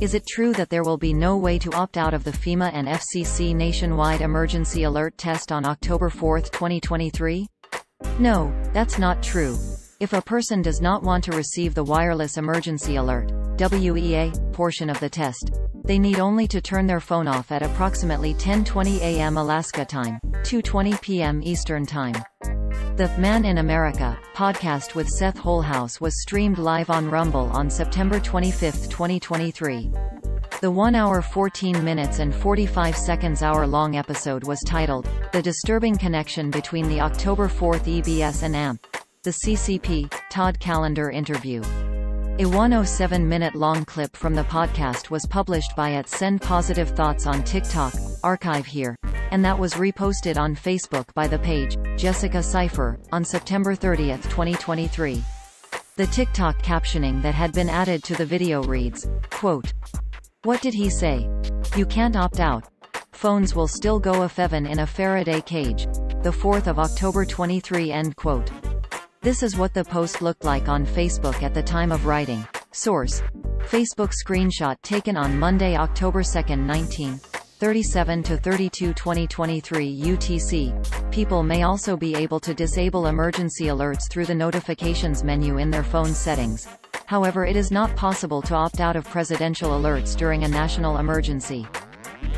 Is it true that there will be no way to opt out of the FEMA and FCC nationwide emergency alert test on October 4, 2023? No, that's not true. If a person does not want to receive the wireless emergency alert (WEA) portion of the test, they need only to turn their phone off at approximately 10:20 a.m. Alaska time, 2:20 p.m. Eastern Time. The Man in America podcast with Seth Holhouse was streamed live on Rumble on September 25, 2023. The 1 hour 14 minutes and 45 seconds hour-long episode was titled, "The Disturbing Connection Between the October 4th EBS and AMP, the CCP, Todd Callender Interview." A 107-minute-long clip from the podcast was published by @Send Positive Thoughts on TikTok, archive here, and that was reposted on Facebook by the page, Jessica Cipher, on September 30, 2023. The TikTok captioning that had been added to the video reads, quote, "What did he say? You can't opt out. Phones will still go off even in a Faraday cage. The 4th of October 23 end quote." This is what the post looked like on Facebook at the time of writing. Source: Facebook screenshot taken on Monday, October 2, 19:37 to 32 2023 UTC. People may also be able to disable emergency alerts through the notifications menu in their phone settings. However, it is not possible to opt out of presidential alerts during a national emergency.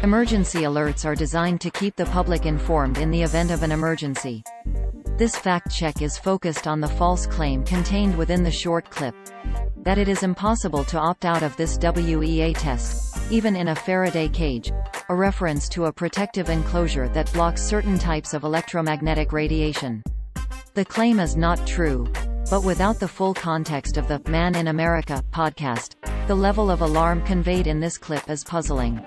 Emergency alerts are designed to keep the public informed in the event of an emergency. This fact check is focused on the false claim contained within the short clip, that it is impossible to opt out of this WEA test, even in a Faraday cage, a reference to a protective enclosure that blocks certain types of electromagnetic radiation. The claim is not true, but without the full context of the Man in America podcast, the level of alarm conveyed in this clip is puzzling.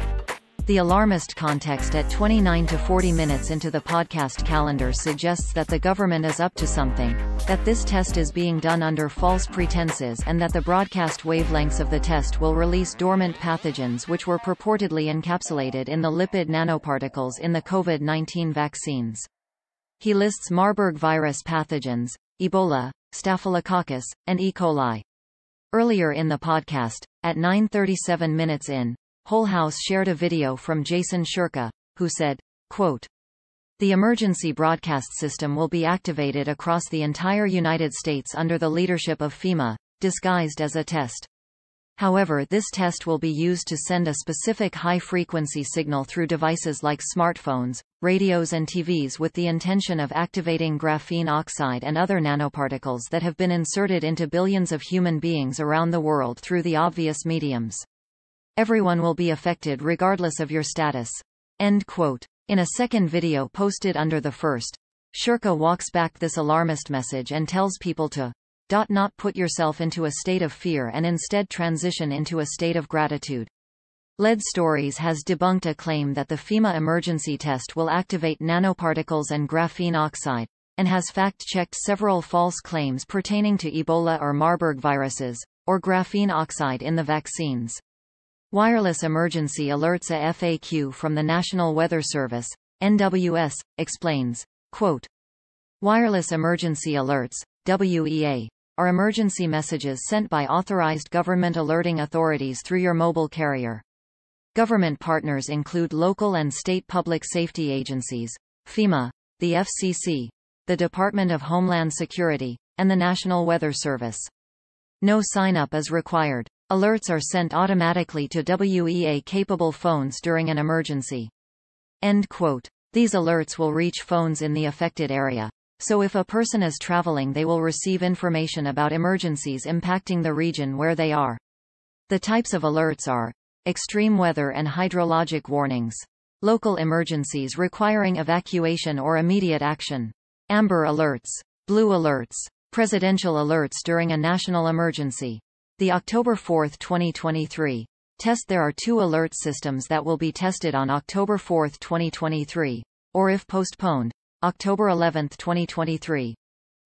The alarmist context at 29 to 40 minutes into the podcast calendar suggests that the government is up to something, that this test is being done under false pretenses, and that the broadcast wavelengths of the test will release dormant pathogens which were purportedly encapsulated in the lipid nanoparticles in the COVID-19 vaccines. He lists Marburg virus pathogens, Ebola, Staphylococcus, and E. coli. Earlier in the podcast, at 9:37 minutes in, Holhouse shared a video from Jason Shurka, who said, quote, "The emergency broadcast system will be activated across the entire United States under the leadership of FEMA, disguised as a test. However, this test will be used to send a specific high-frequency signal through devices like smartphones, radios and TVs with the intention of activating graphene oxide and other nanoparticles that have been inserted into billions of human beings around the world through the obvious mediums. Everyone will be affected regardless of your status." End quote. In a second video posted under the first, Shurka walks back this alarmist message and tells people to not put yourself into a state of fear and instead transition into a state of gratitude. LED Stories has debunked a claim that the FEMA emergency test will activate nanoparticles and graphene oxide, and has fact-checked several false claims pertaining to Ebola or Marburg viruses, or graphene oxide in the vaccines. Wireless Emergency Alerts, a FAQ from the National Weather Service, NWS, explains, quote, "Wireless Emergency Alerts, WEA, are emergency messages sent by authorized government alerting authorities through your mobile carrier. Government partners include local and state public safety agencies, FEMA, the FCC, the Department of Homeland Security, and the National Weather Service. No sign-up is required. Alerts are sent automatically to WEA-capable phones during an emergency." End quote. These alerts will reach phones in the affected area, so if a person is traveling they will receive information about emergencies impacting the region where they are. The types of alerts are extreme weather and hydrologic warnings, local emergencies requiring evacuation or immediate action, amber alerts, blue alerts, presidential alerts during a national emergency. The October 4, 2023 test. There are two alert systems that will be tested on October 4, 2023, or if postponed, October 11, 2023.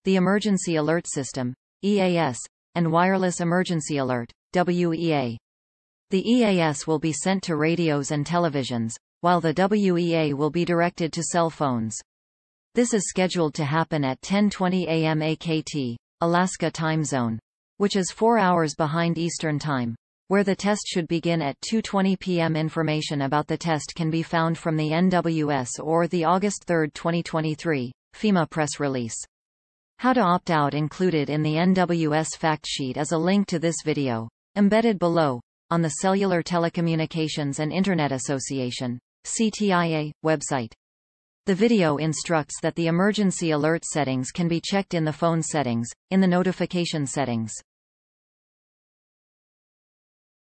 The Emergency Alert System, EAS, and Wireless Emergency Alert, WEA. The EAS will be sent to radios and televisions, while the WEA will be directed to cell phones. This is scheduled to happen at 10:20 a.m. AKT, Alaska time zone, which is 4 hours behind Eastern Time. where the test should begin at 2:20 p.m. Information about the test can be found from the NWS or the August 3, 2023, FEMA press release. How to opt out included in the NWS fact sheet is a link to this video, embedded below, on the Cellular Telecommunications and Internet Association, CTIA, website. The video instructs that the emergency alert settings can be checked in the phone settings, in the notification settings.